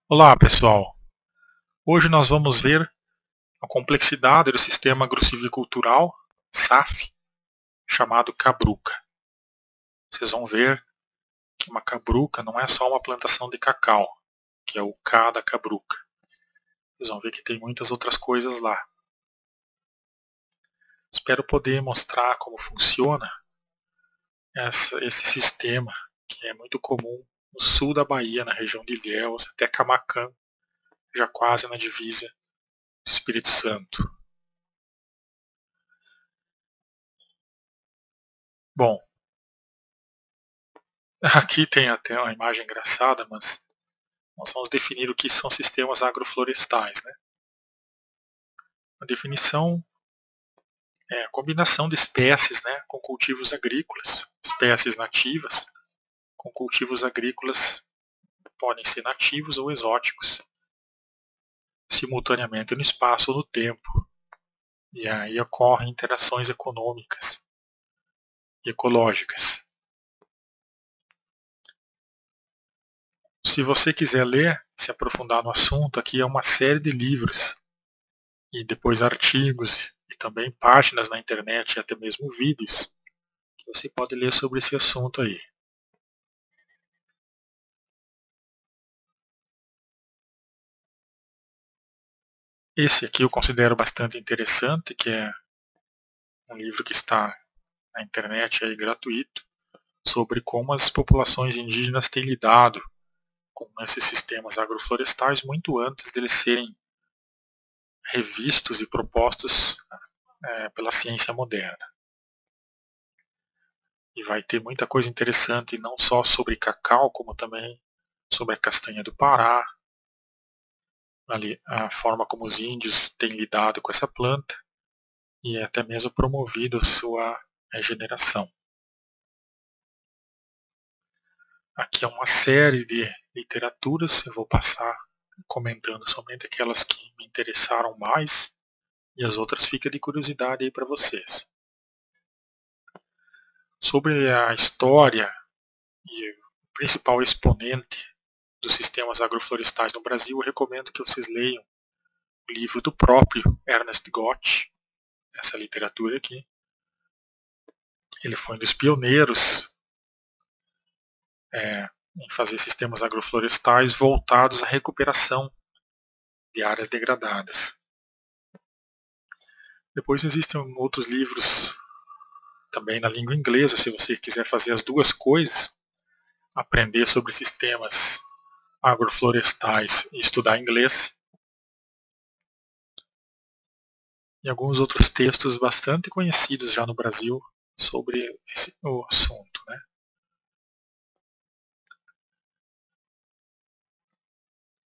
Olá, pessoal. Hoje nós vamos ver a complexidade do sistema agrossilvicultural, SAF, chamado cabruca. Vocês vão ver que uma cabruca não é só uma plantação de cacau, que é o K da cabruca. Vocês vão ver que tem muitas outras coisas lá. Espero poder mostrar como funciona esse sistema, que é muito comum no sul da Bahia, na região de Ilhéus, até Camaquã, já quase na divisa do Espírito Santo. Bom, aqui tem até uma imagem engraçada, mas nós vamos definir o que são sistemas agroflorestais. Né? A definição é a combinação de espécies, né, com cultivos agrícolas, espécies nativas com cultivos agrícolas, podem ser nativos ou exóticos, simultaneamente no espaço ou no tempo. E aí ocorrem interações econômicas e ecológicas. Se você quiser ler, se aprofundar no assunto, aqui é uma série de livros e depois artigos e também páginas na internet e até mesmo vídeos que você pode ler sobre esse assunto aí. Esse aqui eu considero bastante interessante, que é um livro que está na internet aí gratuito, sobre como as populações indígenas têm lidado com esses sistemas agroflorestais muito antes deles serem revistos e propostos pela ciência moderna. E vai ter muita coisa interessante, não só sobre cacau, como também sobre a castanha do Pará, ali, a forma como os índios têm lidado com essa planta e até mesmo promovido sua regeneração. Aqui é uma série de literaturas, eu vou passar comentando somente aquelas que me interessaram mais e as outras fica de curiosidade aí para vocês. Sobre a história e o principal exponente dos sistemas agroflorestais no Brasil, eu recomendo que vocês leiam o livro do próprio Ernest Gott, essa literatura aqui. Ele foi um dos pioneiros em fazer sistemas agroflorestais voltados à recuperação de áreas degradadas. Depois existem outros livros também na língua inglesa, se você quiser fazer as duas coisas, aprender sobre sistemas agroflorestais e estudar inglês. E alguns outros textos bastante conhecidos já no Brasil sobre o assunto. Né?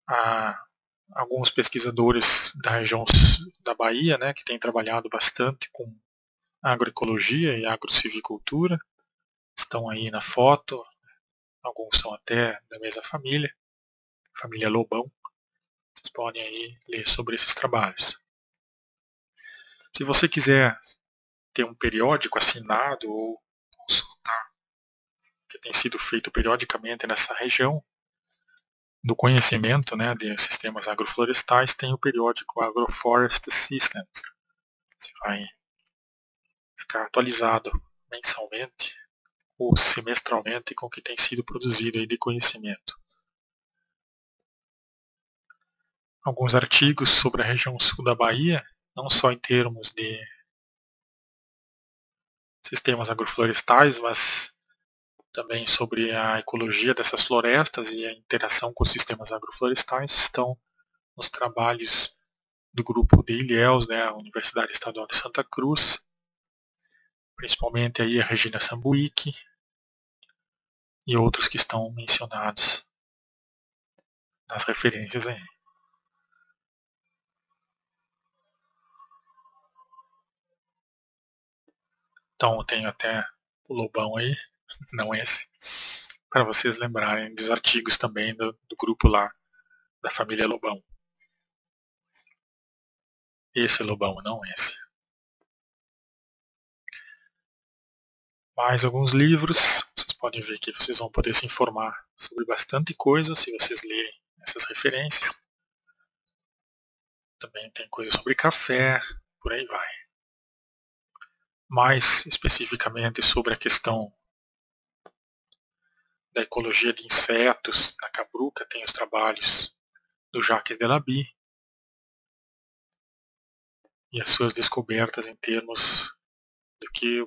Há alguns pesquisadores da região da Bahia, né, que têm trabalhado bastante com agroecologia e agrossilvicultura, estão aí na foto, alguns são até da mesma família Lobão. Vocês podem aí ler sobre esses trabalhos. Se você quiser ter um periódico assinado ou consultar o que tem sido feito periodicamente nessa região do conhecimento, né, de sistemas agroflorestais, tem o periódico Agroforest Systems. Você vai ficar atualizado mensalmente ou semestralmente com o que tem sido produzido aí de conhecimento. Alguns artigos sobre a região sul da Bahia, não só em termos de sistemas agroflorestais, mas também sobre a ecologia dessas florestas e a interação com os sistemas agroflorestais, estão nos trabalhos do grupo de Ilhéus, né, a Universidade Estadual de Santa Cruz, principalmente aí a Regina Sambuique e outros que estão mencionados nas referências aí. Então eu tenho até o Lobão aí, não esse, para vocês lembrarem dos artigos também do grupo lá, da família Lobão. Esse Lobão, não esse. Mais alguns livros, vocês podem ver que vocês vão poder se informar sobre bastante coisa se vocês lerem essas referências. referências. Também tem coisas sobre café, por aí vai. Mais especificamente sobre a questão da ecologia de insetos na Cabruca, tem os trabalhos do Jacques Delaby e as suas descobertas em termos do que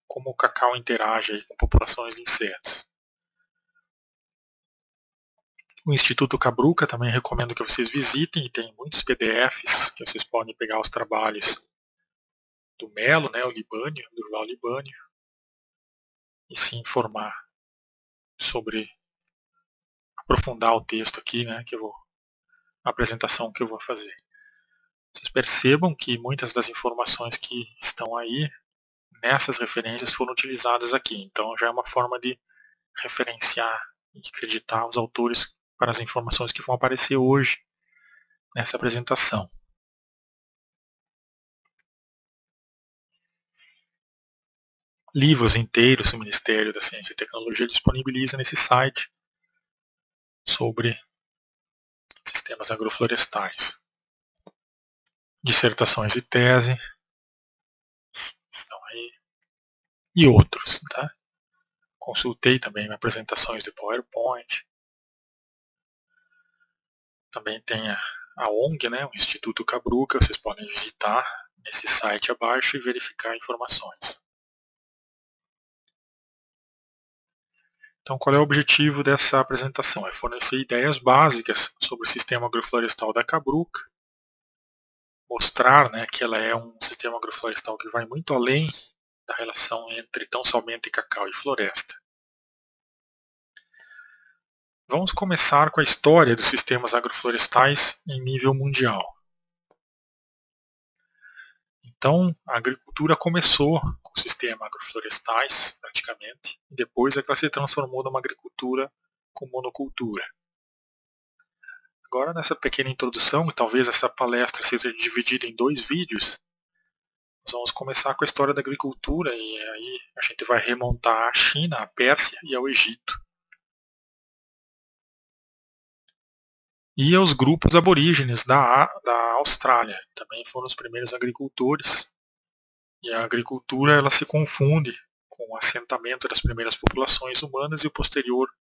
como o cacau interage aí com populações de insetos. O Instituto Cabruca também recomendo que vocês visitem, e tem muitos PDFs que vocês podem pegar os trabalhos do Melo, né, o Libânio, do Durval Libânio, e se informar sobre, aprofundar o texto aqui, né, a apresentação que eu vou fazer. Vocês percebam que muitas das informações que estão aí, nessas referências, foram utilizadas aqui. Então já é uma forma de referenciar e acreditar os autores para as informações que vão aparecer hoje nessa apresentação. Livros inteiros o Ministério da Ciência e Tecnologia disponibiliza nesse site sobre sistemas agroflorestais. Dissertações e tese estão aí, e outros, tá? Consultei também apresentações de PowerPoint. Também tem a ONG, né, o Instituto Cabruca, vocês podem visitar nesse site abaixo e verificar informações. Então, qual é o objetivo dessa apresentação? É fornecer ideias básicas sobre o sistema agroflorestal da Cabruca, mostrar, né, que ela é um sistema agroflorestal que vai muito além da relação entre tão somente cacau e floresta. Vamos começar com a história dos sistemas agroflorestais em nível mundial. Então, a agricultura começou com o sistema agroflorestais, praticamente, e depois é que ela se transformou numa agricultura com monocultura. Agora, nessa pequena introdução, e talvez essa palestra seja dividida em 2 vídeos, nós vamos começar com a história da agricultura, e aí a gente vai remontar à China, à Pérsia e ao Egito. E aos grupos aborígenes da Austrália, também foram os primeiros agricultores. E a agricultura ela se confunde com o assentamento das primeiras populações humanas e o posterior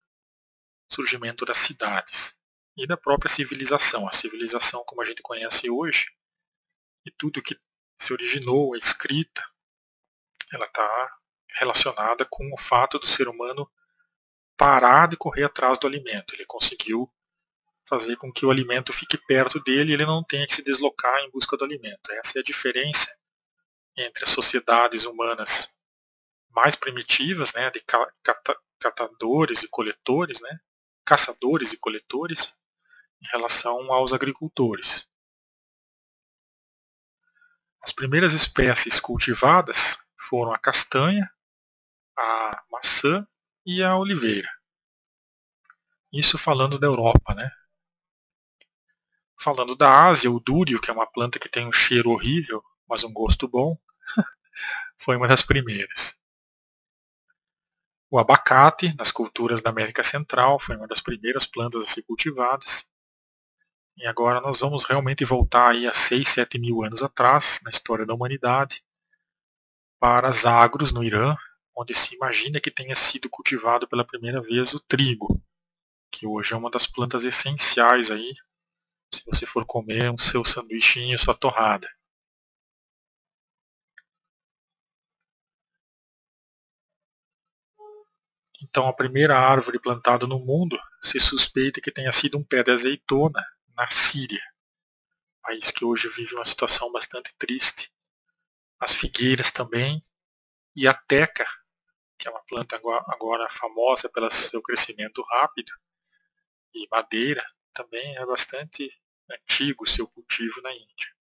surgimento das cidades. E da própria civilização. A civilização como a gente conhece hoje, e tudo que se originou, a escrita, ela está relacionada com o fato do ser humano parar de correr atrás do alimento. Ele conseguiu fazer com que o alimento fique perto dele e ele não tenha que se deslocar em busca do alimento. Essa é a diferença entre as sociedades humanas mais primitivas, né, de catadores e coletores, né, caçadores e coletores, em relação aos agricultores. As primeiras espécies cultivadas foram a castanha, a maçã e a oliveira. Isso falando da Europa, né? Falando da Ásia, o dúrio, que é uma planta que tem um cheiro horrível, mas um gosto bom, foi uma das primeiras. O abacate, nas culturas da América Central, foi uma das primeiras plantas a ser cultivadas. E agora nós vamos realmente voltar aí a 6, 7 mil anos atrás, na história da humanidade, para Zagros, no Irã, onde se imagina que tenha sido cultivado pela primeira vez o trigo, que hoje é uma das plantas essenciais aí, se você for comer um seu sanduichinho, sua torrada. Então a primeira árvore plantada no mundo se suspeita que tenha sido um pé de azeitona na Síria, país que hoje vive uma situação bastante triste. As figueiras também, e a teca, que é uma planta agora famosa pelo seu crescimento rápido, e madeira, também é bastante antigo o seu cultivo na Índia.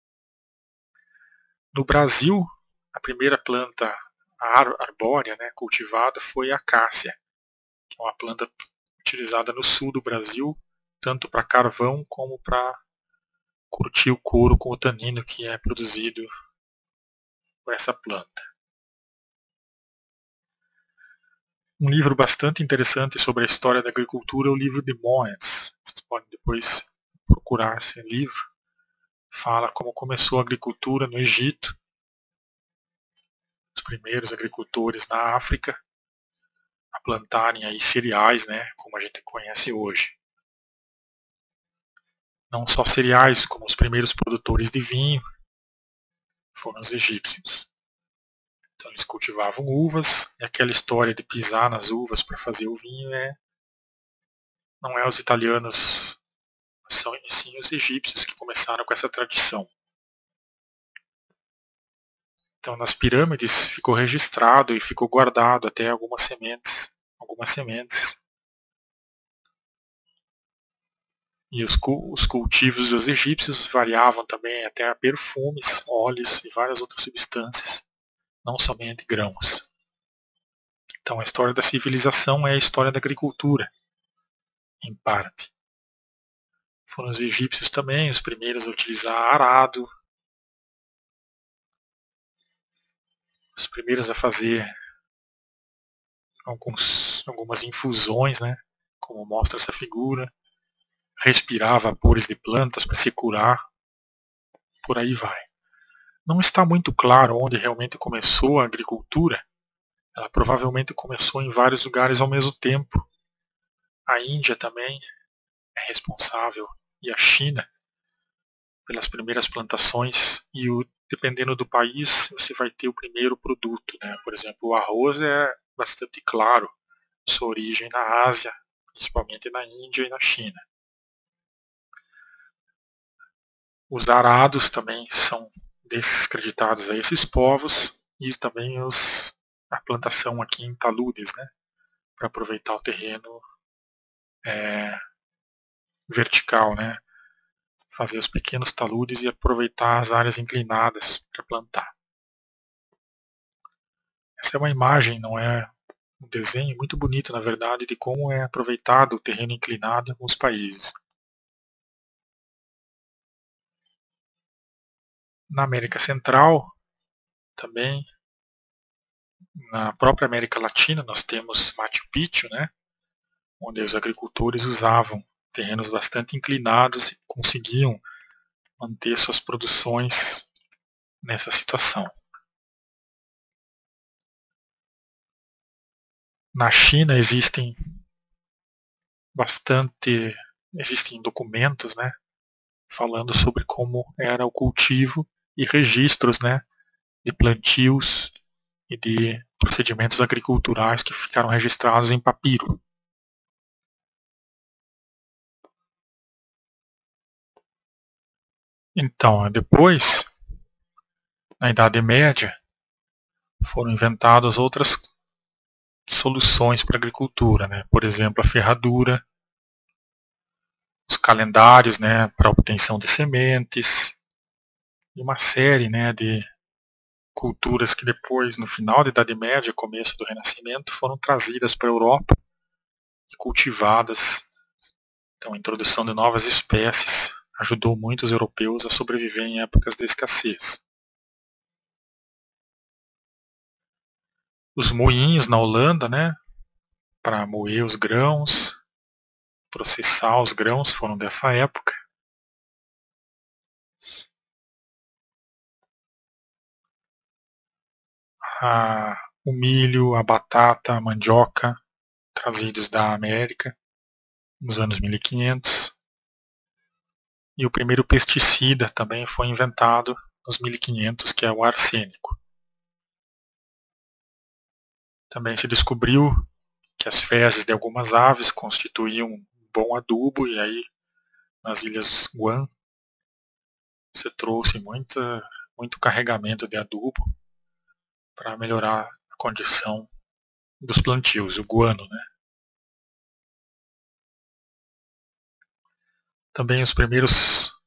No Brasil, a primeira planta arbórea, né, cultivada foi a acácia, que é uma planta utilizada no sul do Brasil, tanto para carvão como para curtir o couro com o tanino que é produzido por essa planta. Um livro bastante interessante sobre a história da agricultura é o livro de Moens. Vocês podem depois procurar esse livro. Fala como começou a agricultura no Egito, os primeiros agricultores na África a plantarem aí cereais, né, como a gente conhece hoje. Não só cereais, como os primeiros produtores de vinho foram os egípcios. Então eles cultivavam uvas, e aquela história de pisar nas uvas para fazer o vinho não é os italianos, são sim os egípcios que começaram com essa tradição. Então nas pirâmides ficou registrado e ficou guardado até algumas sementes. E os cultivos dos egípcios variavam também até a perfumes, óleos e várias outras substâncias, não somente grãos. Então a história da civilização é a história da agricultura, em parte. Foram os egípcios também os primeiros a utilizar arado, os primeiros a fazer algumas infusões, né, como mostra essa figura, respirar vapores de plantas para se curar, por aí vai. Não está muito claro onde realmente começou a agricultura. Ela provavelmente começou em vários lugares ao mesmo tempo. A Índia também é responsável, e a China, pelas primeiras plantações, e dependendo do país, você vai ter o primeiro produto, né? Por exemplo, o arroz é bastante claro sua origem na Ásia, principalmente na Índia e na China. Os arados também são descreditados a esses povos, e também a plantação aqui em taludes, né, para aproveitar o terreno vertical, né, fazer os pequenos taludes e aproveitar as áreas inclinadas para plantar. Essa é uma imagem, não é um desenho muito bonito, na verdade, de como é aproveitado o terreno inclinado em alguns países. Na América Central, também, na própria América Latina, nós temos Machu Picchu, né, onde os agricultores usavam terrenos bastante inclinados e conseguiam manter suas produções nessa situação. Na China existem documentos, né, falando sobre como era o cultivo e registros, né, de plantios e de procedimentos agriculturais que ficaram registrados em papiro. Então, depois, na Idade Média, foram inventadas outras soluções para a agricultura, né? Por exemplo, a ferradura, os calendários, né, para a obtenção de sementes, e uma série, né, de culturas que depois, no final da Idade Média, começo do Renascimento, foram trazidas para a Europa e cultivadas. Então, a introdução de novas espécies ajudou muitos europeus a sobreviver em épocas de escassez. Os moinhos na Holanda, né, para moer os grãos, processar os grãos, foram dessa época. O milho, a batata, a mandioca, trazidos da América, nos anos 1500. E o primeiro pesticida também foi inventado nos 1500, que é o arsênico. Também se descobriu que as fezes de algumas aves constituíam um bom adubo, e aí nas ilhas Guam você trouxe muito carregamento de adubo para melhorar a condição dos plantios, o guano, né? Também os primeiros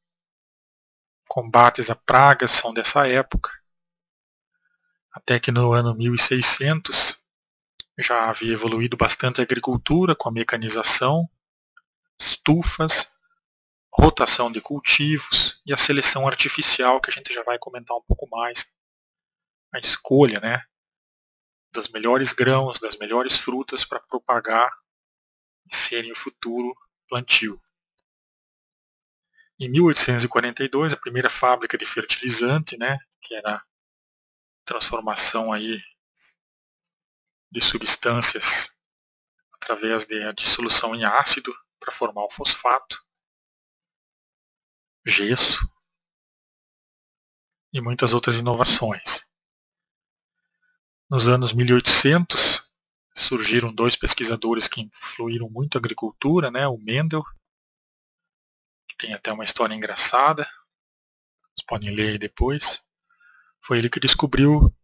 combates a pragas são dessa época, até que no ano 1600 já havia evoluído bastante a agricultura com a mecanização, estufas, rotação de cultivos e a seleção artificial, que a gente já vai comentar um pouco mais, a escolha, né, dos melhores grãos, das melhores frutas para propagar e serem o futuro plantio. Em 1842, a primeira fábrica de fertilizante, né, que era a transformação aí de substâncias através de dissolução em ácido para formar o fosfato, gesso e muitas outras inovações. Nos anos 1800, surgiram dois pesquisadores que influíram muito a agricultura, né, o Mendel, que tem até uma história engraçada, vocês podem ler aí depois. Foi ele que descobriu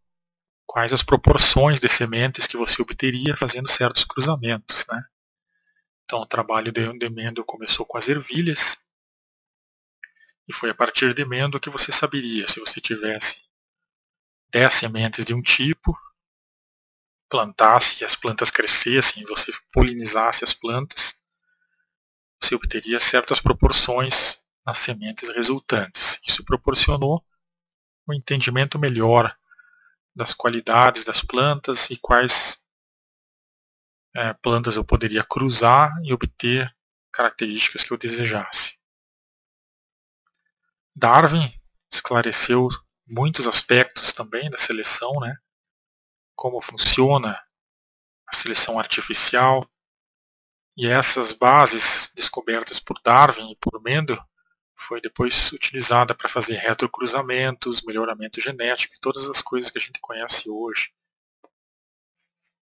quais as proporções de sementes que você obteria fazendo certos cruzamentos, né? Então o trabalho de Mendel começou com as ervilhas, e foi a partir de Mendel que você saberia se você tivesse 10 sementes de um tipo, plantasse e as plantas crescessem, e você polinizasse as plantas, você obteria certas proporções nas sementes resultantes. Isso proporcionou um entendimento melhor das qualidades das plantas e quais plantas eu poderia cruzar e obter características que eu desejasse. Darwin esclareceu muitos aspectos também da seleção, né? Como funciona a seleção artificial, e essas bases descobertas por Darwin e por Mendel foi depois utilizada para fazer retrocruzamentos, melhoramento genético e todas as coisas que a gente conhece hoje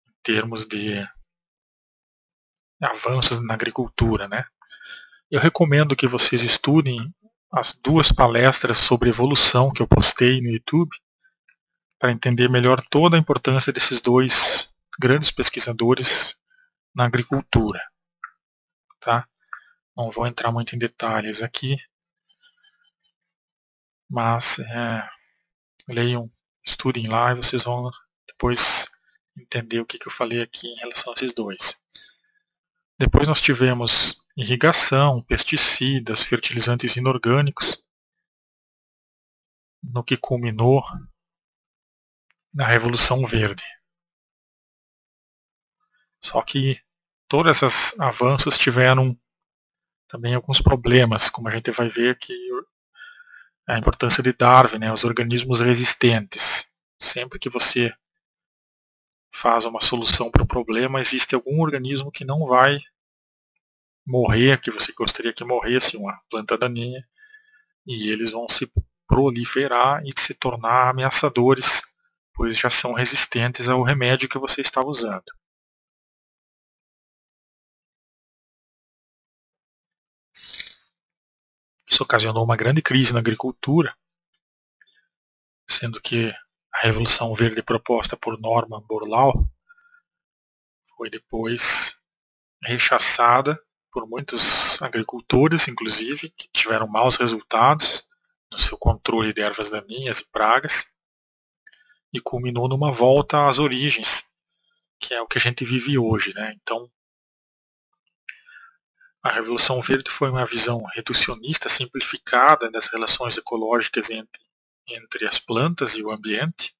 em termos de avanços na agricultura, né? Eu recomendo que vocês estudem as duas palestras sobre evolução que eu postei no YouTube para entender melhor toda a importância desses dois grandes pesquisadores na agricultura, tá? Não vou entrar muito em detalhes aqui, mas leiam, estudem lá e vocês vão depois entender o que eu falei aqui em relação a esses dois. Depois nós tivemos irrigação, pesticidas, fertilizantes inorgânicos, no que culminou na Revolução Verde. Só que todos esses avanços tiveram também alguns problemas, como a gente vai ver aqui, a importância de Darwin, né, os organismos resistentes. Sempre que você faz uma solução para um problema, existe algum organismo que não vai morrer, que você gostaria que morresse, uma planta daninha, e eles vão se proliferar e se tornar ameaçadores, pois já são resistentes ao remédio que você está usando. Isso ocasionou uma grande crise na agricultura, sendo que a Revolução Verde proposta por Norman Borlaug foi depois rechaçada por muitos agricultores, inclusive, que tiveram maus resultados no seu controle de ervas daninhas e pragas, e culminou numa volta às origens, que é o que a gente vive hoje, né? Então, a Revolução Verde foi uma visão reducionista simplificada das relações ecológicas entre as plantas e o ambiente,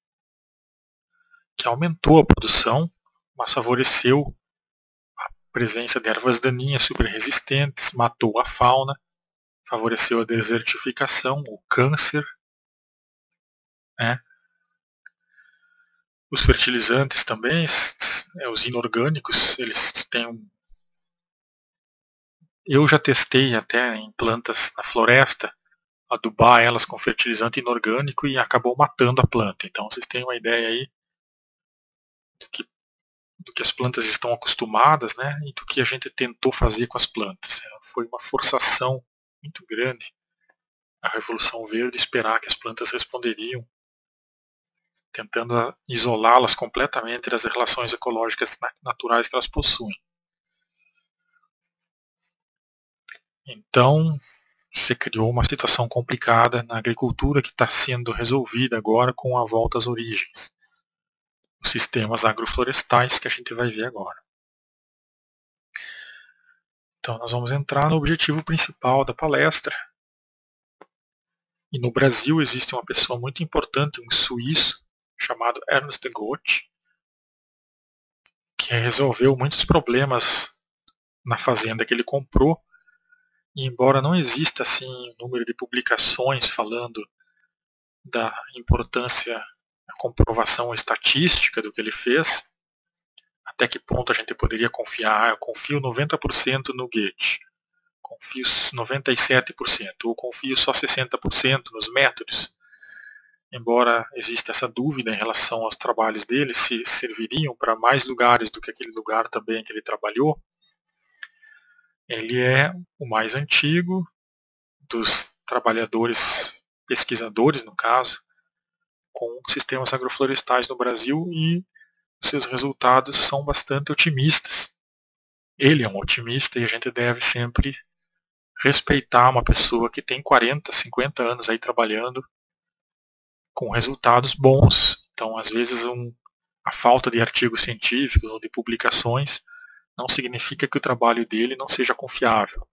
que aumentou a produção, mas favoreceu a presença de ervas daninhas super resistentes, matou a fauna, favoreceu a desertificação, o câncer, né? Os fertilizantes também, os inorgânicos, eles têm Eu já testei até em plantas na floresta, adubar elas com fertilizante inorgânico e acabou matando a planta. Então vocês têm uma ideia aí do que as plantas estão acostumadas, né, e do que a gente tentou fazer com as plantas. Foi uma forçação muito grande a Revolução Verde esperar que as plantas responderiam, tentando isolá-las completamente das relações ecológicas naturais que elas possuem. Então, se criou uma situação complicada na agricultura que está sendo resolvida agora com a volta às origens. Os sistemas agroflorestais que a gente vai ver agora. Então nós vamos entrar no objetivo principal da palestra. E no Brasil existe uma pessoa muito importante, um suíço, chamado Ernst Goethe, que resolveu muitos problemas na fazenda que ele comprou E embora não exista assim um número de publicações falando da importância, da comprovação estatística do que ele fez, até que ponto a gente poderia confiar? Eu confio 90% no Goethe, confio 97%, ou confio só 60% nos métodos. Embora exista essa dúvida em relação aos trabalhos dele, se serviriam para mais lugares do que aquele lugar também que ele trabalhou, ele é o mais antigo dos trabalhadores, pesquisadores no caso, com sistemas agroflorestais no Brasil, e seus resultados são bastante otimistas. Ele é um otimista e a gente deve sempre respeitar uma pessoa que tem 40, 50 anos aí trabalhando com resultados bons. Então, às vezes, a falta de artigos científicos ou de publicações não significa que o trabalho dele não seja confiável.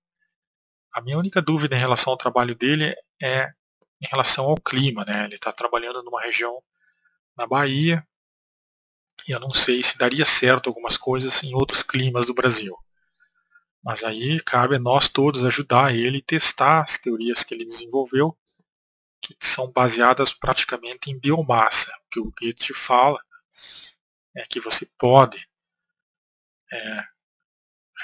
A minha única dúvida em relação ao trabalho dele é em relação ao clima, né? Ele está trabalhando numa região na Bahia e eu não sei se daria certo algumas coisas em outros climas do Brasil. Mas aí cabe a nós todos ajudar ele e testar as teorias que ele desenvolveu, que são baseadas praticamente em biomassa. O que o Goethe fala é que você pode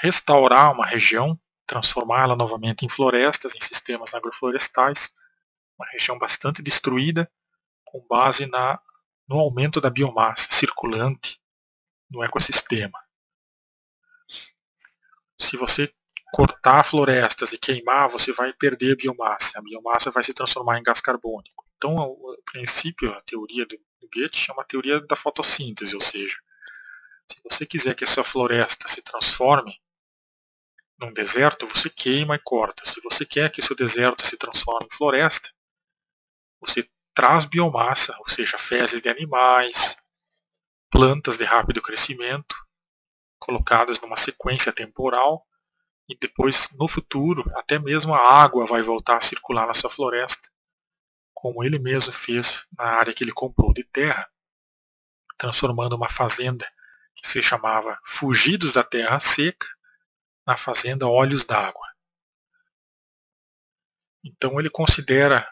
restaurar uma região, transformá-la novamente em florestas, em sistemas agroflorestais, uma região bastante destruída, com base no aumento da biomassa circulante no ecossistema. Se você cortar florestas e queimar, você vai perder biomassa. A biomassa vai se transformar em gás carbônico. Então, o princípio, a teoria do Goethe é uma teoria da fotossíntese, ou seja, se você quiser que essa floresta se transforme num deserto, você queima e corta. Se você quer que o seu deserto se transforme em floresta, você traz biomassa, ou seja, fezes de animais, plantas de rápido crescimento, colocadas numa sequência temporal, e depois, no futuro, até mesmo a água vai voltar a circular na sua floresta, como ele mesmo fez na área que ele comprou de terra, transformando uma fazenda que se chamava Fugidos da Terra Seca na fazenda Olhos d'Água. Então ele considera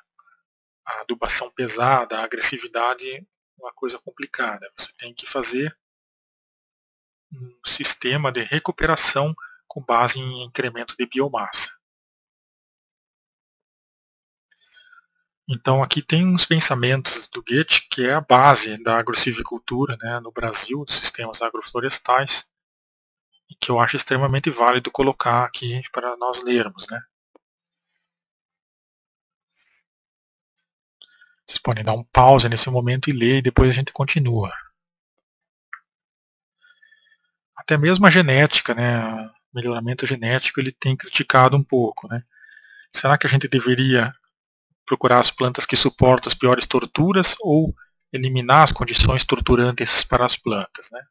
a adubação pesada, a agressividade, uma coisa complicada. Você tem que fazer um sistema de recuperação com base em incremento de biomassa. Então aqui tem uns pensamentos do Goethe que é a base da agrossilvicultura, né, no Brasil, dos sistemas agroflorestais, e que eu acho extremamente válido colocar aqui para nós lermos, né. Vocês podem dar um pause nesse momento e ler, e depois a gente continua. Até mesmo a genética, né, o melhoramento genético, ele tem criticado um pouco, né. Será que a gente deveria procurar as plantas que suportam as piores torturas ou eliminar as condições torturantes para as plantas, né?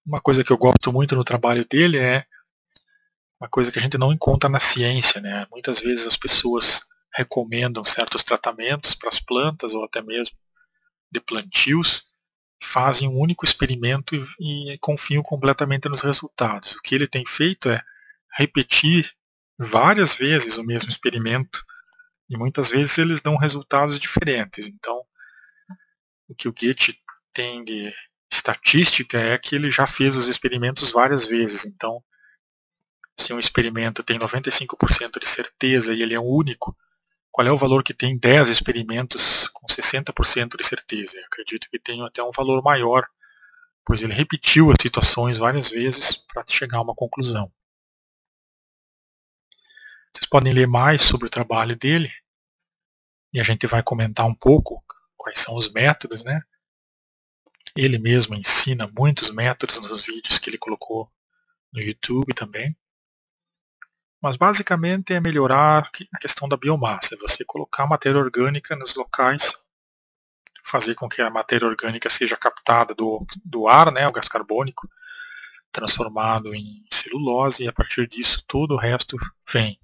Uma coisa que eu gosto muito no trabalho dele é uma coisa que a gente não encontra na ciência, né? Muitas vezes as pessoas recomendam certos tratamentos para as plantas ou até mesmo de plantios, fazem um único experimento e confiam completamente nos resultados. O que ele tem feito é repetir várias vezes o mesmo experimento e muitas vezes eles dão resultados diferentes. Então, o que o Goethe tem de estatística é que ele já fez os experimentos várias vezes. Então, se um experimento tem 95% de certeza e ele é o único, qual é o valor que tem 10 experimentos com 60% de certeza? Eu acredito que tem até um valor maior, pois ele repetiu as situações várias vezes para chegar a uma conclusão. Vocês podem ler mais sobre o trabalho dele e a gente vai comentar um pouco quais são os métodos, né? Ele mesmo ensina muitos métodos nos vídeos que ele colocou no YouTube também. Mas basicamente é melhorar a questão da biomassa, é você colocar matéria orgânica nos locais, fazer com que a matéria orgânica seja captada do ar, né, o gás carbônico, transformado em celulose, e a partir disso todo o resto vem.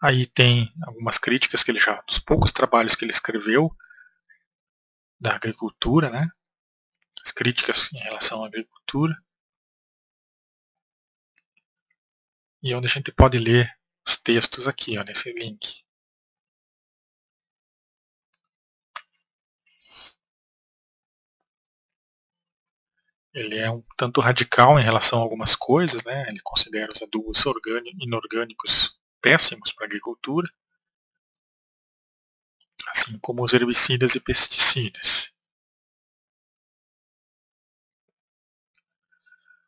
Aí tem algumas críticas que ele já, dos poucos trabalhos que ele escreveu da agricultura, né? As críticas em relação à agricultura. E onde a gente pode ler os textos aqui, ó, nesse link. Ele é um tanto radical em relação a algumas coisas, né? Ele considera os adubos inorgânicos péssimos para a agricultura, assim como os herbicidas e pesticidas.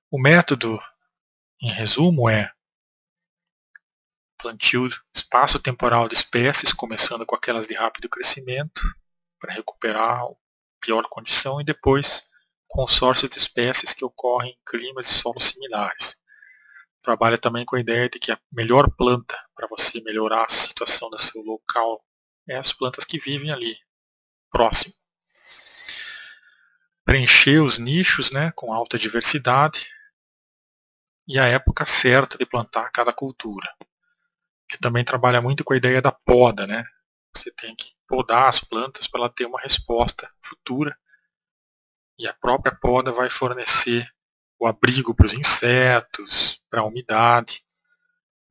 O método, em resumo, é plantio espaço-temporal de espécies, começando com aquelas de rápido crescimento, para recuperar a pior condição, e depois consórcios de espécies que ocorrem em climas e solos similares. Trabalha também com a ideia de que a melhor planta para você melhorar a situação do seu local é as plantas que vivem ali, próximo. Preencher os nichos, né, com alta diversidade e a época certa de plantar cada cultura. Que também trabalha muito com a ideia da poda, né? Você tem que podar as plantas para ela ter uma resposta futura e a própria poda vai fornecer o abrigo para os insetos, para a umidade,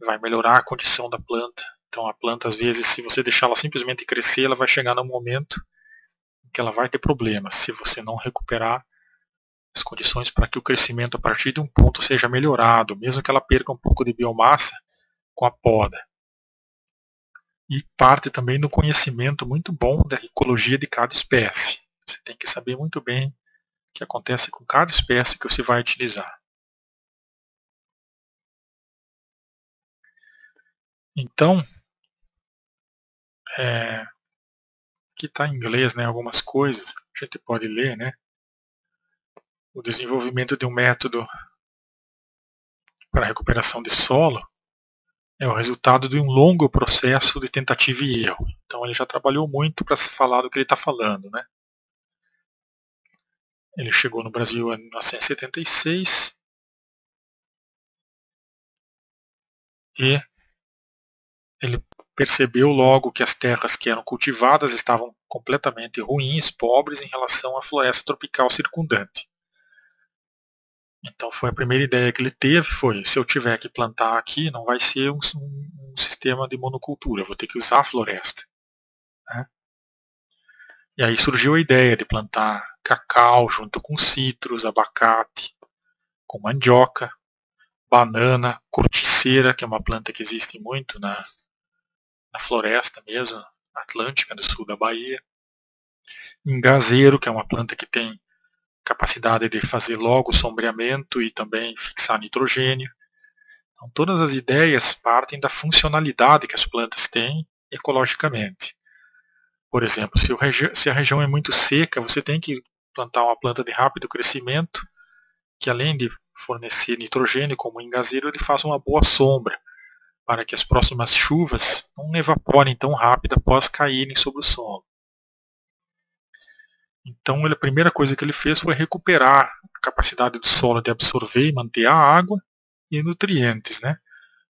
vai melhorar a condição da planta. Então a planta, às vezes, se você deixá-la simplesmente crescer, ela vai chegar num momento em que ela vai ter problemas, se você não recuperar as condições para que o crescimento a partir de um ponto seja melhorado, mesmo que ela perca um pouco de biomassa com a poda. E parte também do conhecimento muito bom da ecologia de cada espécie. Você tem que saber muito bem o que acontece com cada espécie que você vai utilizar. Então, aqui está em inglês, né, algumas coisas, a gente pode ler, né? O desenvolvimento de um método para recuperação de solo é o resultado de um longo processo de tentativa e erro. Então ele já trabalhou muito para falar do que ele está falando, né? Ele chegou no Brasil em 1976 e ele percebeu logo que as terras que eram cultivadas estavam completamente ruins, pobres em relação à floresta tropical circundante. Então foi a primeira ideia que ele teve, foi, se eu tiver que plantar aqui, não vai ser um sistema de monocultura, eu vou ter que usar a floresta. Né? E aí surgiu a ideia de plantar cacau junto com citros, abacate, com mandioca, banana, corticeira, que é uma planta que existe muito na floresta mesmo, atlântica, do sul da Bahia. Engazeiro, que é uma planta que tem capacidade de fazer logo sombreamento e também fixar nitrogênio. Então, todas as ideias partem da funcionalidade que as plantas têm ecologicamente. Por exemplo, se a região é muito seca, você tem que plantar uma planta de rápido crescimento, que além de fornecer nitrogênio como o engazeiro, ele faz uma boa sombra, para que as próximas chuvas não evaporem tão rápido após caírem sobre o solo. Então a primeira coisa que ele fez foi recuperar a capacidade do solo de absorver e manter a água e nutrientes, né?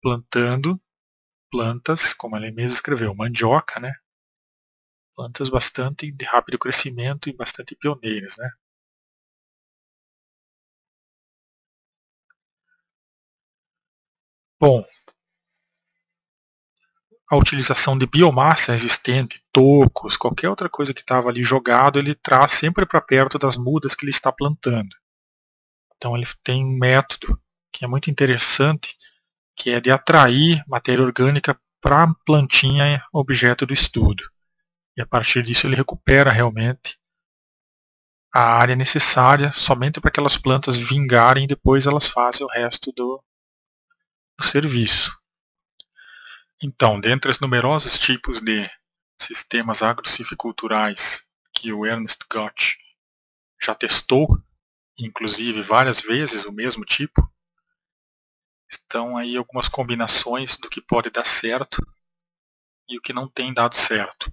Plantando plantas, como ele mesmo escreveu, mandioca, né? Plantas bastante de rápido crescimento e bastante pioneiras, né? Bom, a utilização de biomassa existente, tocos, qualquer outra coisa que estava ali jogado, ele traz sempre para perto das mudas que ele está plantando. Então ele tem um método que é muito interessante, que é de atrair matéria orgânica para a plantinha objeto do estudo. E a partir disso ele recupera realmente a área necessária somente para aquelas plantas vingarem e depois elas fazem o resto do serviço. Então, dentre os numerosos tipos de sistemas agrociviculturais que o Ernst Gotch já testou, inclusive várias vezes o mesmo tipo, estão aí algumas combinações do que pode dar certo e o que não tem dado certo.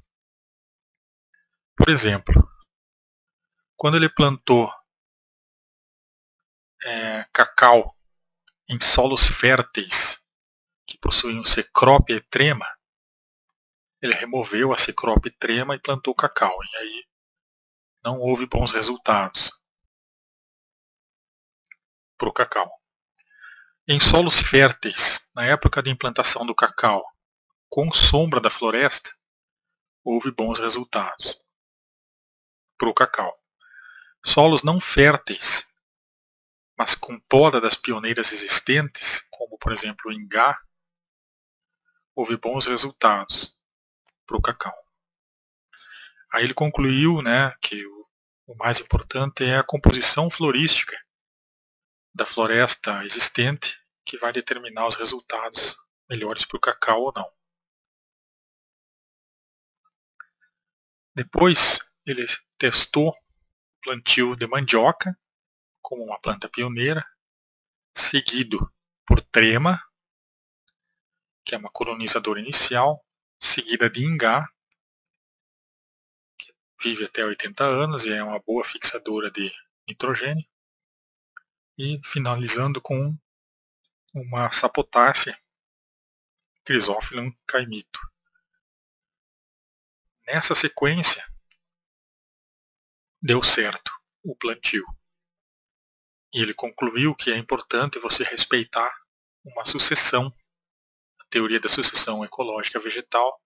Por exemplo, quando ele plantou cacau em solos férteis que possuíam cecrópia e trema, ele removeu a cecrope trema e plantou cacau, e aí não houve bons resultados para o cacau. Em solos férteis, na época de implantação do cacau, com sombra da floresta, houve bons resultados para o cacau. Solos não férteis, mas com poda das pioneiras existentes, como por exemplo o ingá, houve bons resultados para o cacau. Aí ele concluiu, né, que o mais importante é a composição florística da floresta existente, que vai determinar os resultados melhores para o cacau ou não. Depois ele testou o plantio de mandioca como uma planta pioneira, seguido por trema, que é uma colonizadora inicial, seguida de ingá, que vive até 80 anos e é uma boa fixadora de nitrogênio, e finalizando com uma sapotácea, Chrysophyllum caimito. Nessa sequência, deu certo o plantio. E ele concluiu que é importante você respeitar uma sucessão, a teoria da sucessão ecológica vegetal,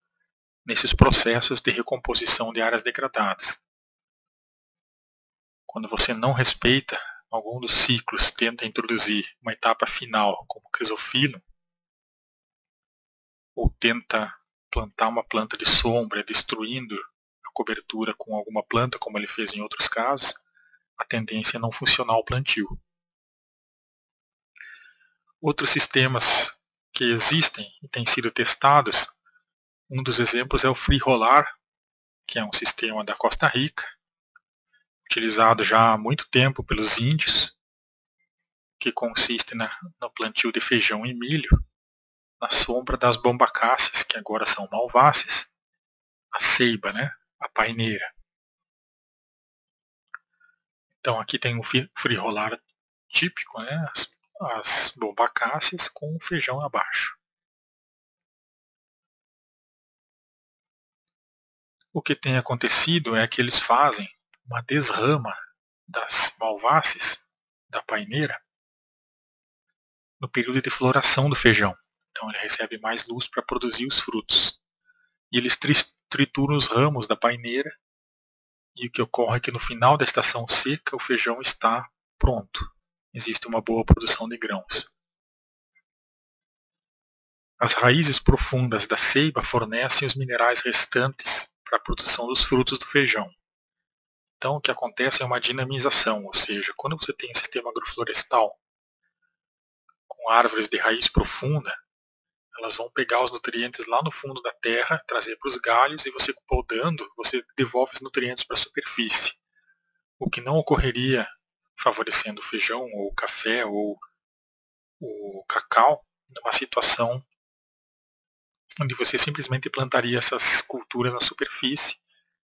nesses processos de recomposição de áreas degradadas. Quando você não respeita algum dos ciclos, tenta introduzir uma etapa final, como Chrysophyllum, ou tenta plantar uma planta de sombra, destruindo a cobertura com alguma planta, como ele fez em outros casos, a tendência é não funcionar o plantio. Outros sistemas que existem e têm sido testados, um dos exemplos é o free rolar, que é um sistema da Costa Rica, utilizado já há muito tempo pelos índios, que consiste no plantio de feijão e milho, na sombra das bombacáceas, que agora são malváceas, a ceiba, né, a paineira. Então aqui tem o free rolar típico, né, as bombacáceas com o feijão abaixo. O que tem acontecido é que eles fazem uma desrama das malváceas, da paineira, no período de floração do feijão. Então ele recebe mais luz para produzir os frutos. E eles trituram os ramos da paineira, e o que ocorre é que no final da estação seca o feijão está pronto. Existe uma boa produção de grãos. As raízes profundas da ceiba fornecem os minerais restantes para a produção dos frutos do feijão. Então o que acontece é uma dinamização, ou seja, quando você tem um sistema agroflorestal com árvores de raiz profunda, elas vão pegar os nutrientes lá no fundo da terra, trazer para os galhos, e você podando, você devolve os nutrientes para a superfície. O que não ocorreria favorecendo o feijão, ou o café, ou o cacau, numa situação onde você simplesmente plantaria essas culturas na superfície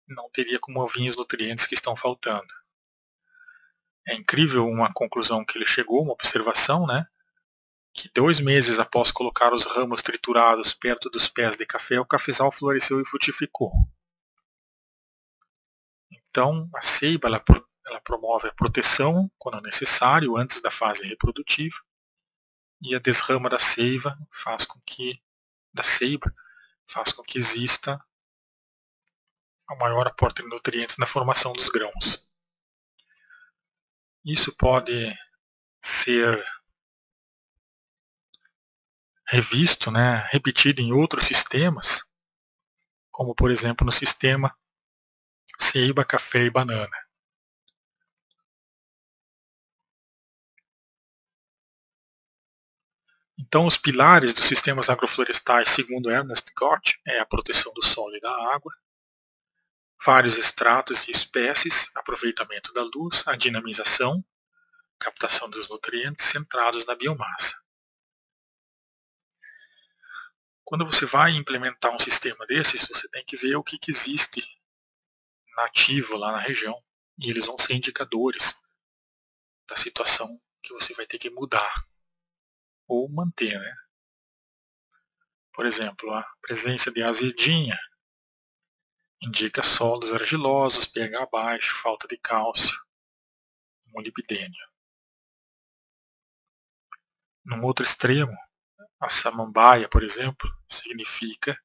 e não teria como vir os nutrientes que estão faltando. É incrível uma conclusão que ele chegou, uma observação, né? Que 2 meses após colocar os ramos triturados perto dos pés de café, o cafezal floresceu e frutificou. Então, a ceiba ela promove a proteção, quando necessário, antes da fase reprodutiva, e a desrama da ceiba faz com que exista a maior aporte de nutrientes na formação dos grãos. Isso pode ser revisto, né, repetido em outros sistemas, como por exemplo no sistema ceiba, café e banana. Então, os pilares dos sistemas agroflorestais, segundo Ernest Gott, é a proteção do solo e da água, vários estratos e espécies, aproveitamento da luz, a dinamização, captação dos nutrientes centrados na biomassa. Quando você vai implementar um sistema desses, você tem que ver o que existe nativo lá na região, e eles vão ser indicadores da situação que você vai ter que mudar ou manter, né? Por exemplo, a presença de azedinha indica solos argilosos, pH baixo, falta de cálcio, molibdênio. Num outro extremo, a samambaia, por exemplo, significa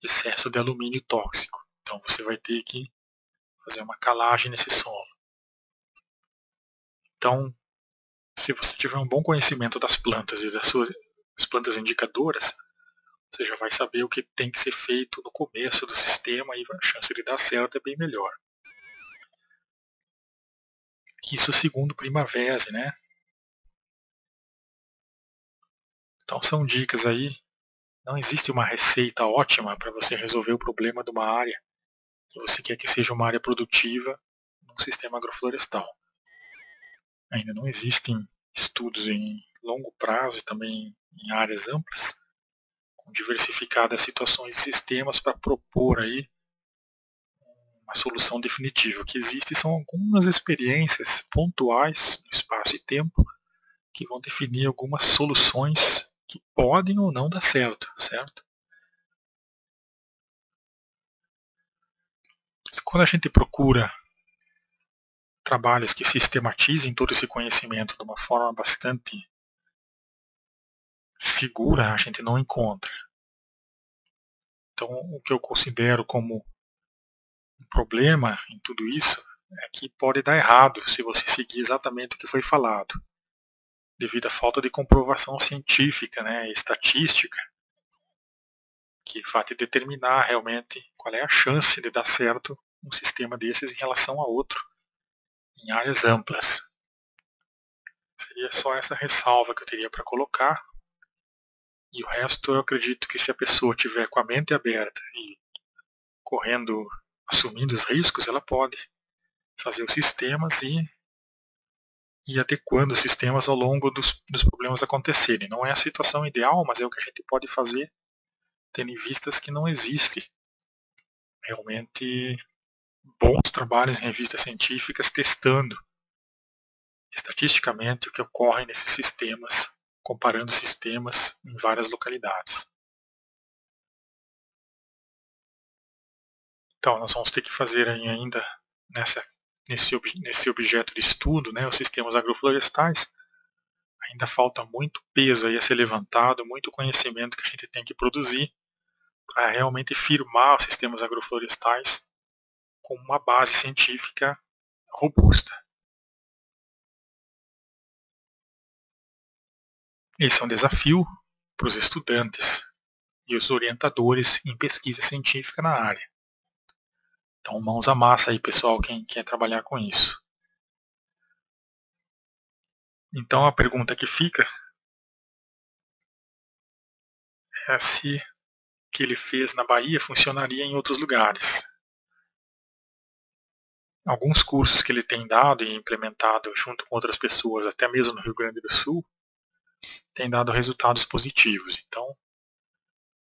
excesso de alumínio tóxico. Então você vai ter que fazer uma calagem nesse solo. Então, se você tiver um bom conhecimento das plantas e das plantas indicadoras, você já vai saber o que tem que ser feito no começo do sistema e a chance de dar certo é bem melhor. Isso segundo Primavera, né? Então são dicas aí. Não existe uma receita ótima para você resolver o problema de uma área que você quer que seja uma área produtiva num sistema agroflorestal. Ainda não existem estudos em longo prazo e também em áreas amplas com diversificadas situações e sistemas para propor aí uma solução definitiva. O que existe são algumas experiências pontuais no espaço e tempo que vão definir algumas soluções que podem ou não dar certo, certo? Quando a gente procura trabalhos que sistematizem todo esse conhecimento de uma forma bastante segura, a gente não encontra. Então, o que eu considero como um problema em tudo isso é que pode dar errado se você seguir exatamente o que foi falado, devido à falta de comprovação científica, né, estatística, que vai te determinar realmente qual é a chance de dar certo um sistema desses em relação a outro, em áreas amplas. Seria só essa ressalva que eu teria para colocar. E o resto eu acredito que se a pessoa tiver com a mente aberta e correndo, assumindo os riscos, ela pode fazer os sistemas e adequando os sistemas ao longo dos problemas acontecerem. Não é a situação ideal, mas é o que a gente pode fazer, tendo em vistas que não existe realmente bons trabalhos em revistas científicas testando estatisticamente o que ocorre nesses sistemas, comparando sistemas em várias localidades. Então, nós vamos ter que fazer ainda nesse objeto de estudo, né, os sistemas agroflorestais. Ainda falta muito peso aí a ser levantado, muito conhecimento que a gente tem que produzir para realmente firmar os sistemas agroflorestais com uma base científica robusta. Esse é um desafio para os estudantes e os orientadores em pesquisa científica na área. Então, mãos à massa aí, pessoal, quem quer trabalhar com isso. Então, a pergunta que fica é se o que ele fez na Bahia funcionaria em outros lugares. Alguns cursos que ele tem dado e implementado junto com outras pessoas, até mesmo no Rio Grande do Sul, tem dado resultados positivos. Então,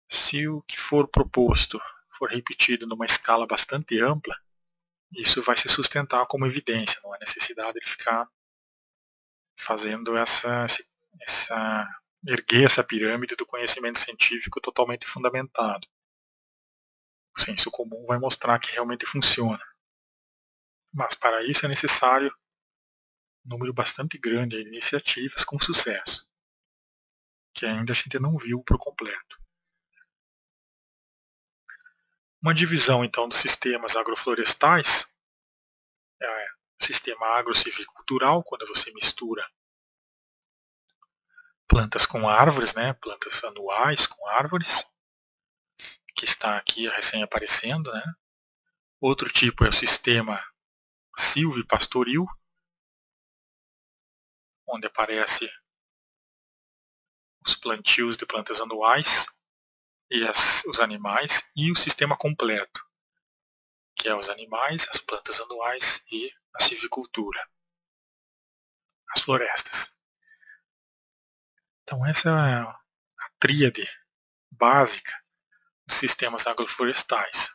se o que for proposto for repetido numa escala bastante ampla, isso vai se sustentar como evidência, não há necessidade de ficar fazendo erguer essa pirâmide do conhecimento científico totalmente fundamentado. O senso comum vai mostrar que realmente funciona. Mas para isso é necessário um número bastante grande de iniciativas com sucesso, que ainda a gente não viu por completo. Uma divisão então dos sistemas agroflorestais é o sistema agrocivicultural, quando você mistura plantas com árvores, né, plantas anuais com árvores, que está aqui recém aparecendo, né. Outro tipo é o sistema silvipastoril, onde aparece os plantios de plantas anuais e os animais, e o sistema completo, que é os animais, as plantas anuais e a silvicultura, as florestas. Então essa é a tríade básica dos sistemas agroflorestais.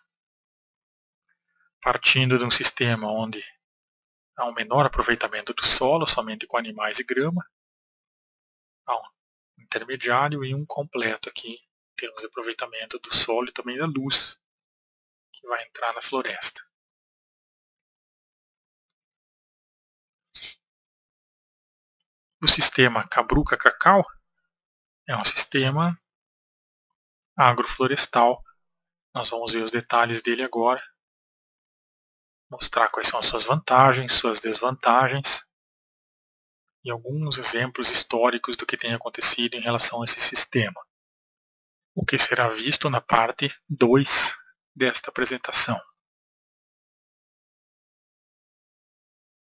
Partindo de um sistema onde há um menor aproveitamento do solo, somente com animais e grama, há um intermediário e um completo aqui, termos de aproveitamento do solo e também da luz que vai entrar na floresta. O sistema Cabruca-Cacau é um sistema agroflorestal. Nós vamos ver os detalhes dele agora, mostrar quais são as suas vantagens, suas desvantagens e alguns exemplos históricos do que tem acontecido em relação a esse sistema, o que será visto na parte 2 desta apresentação.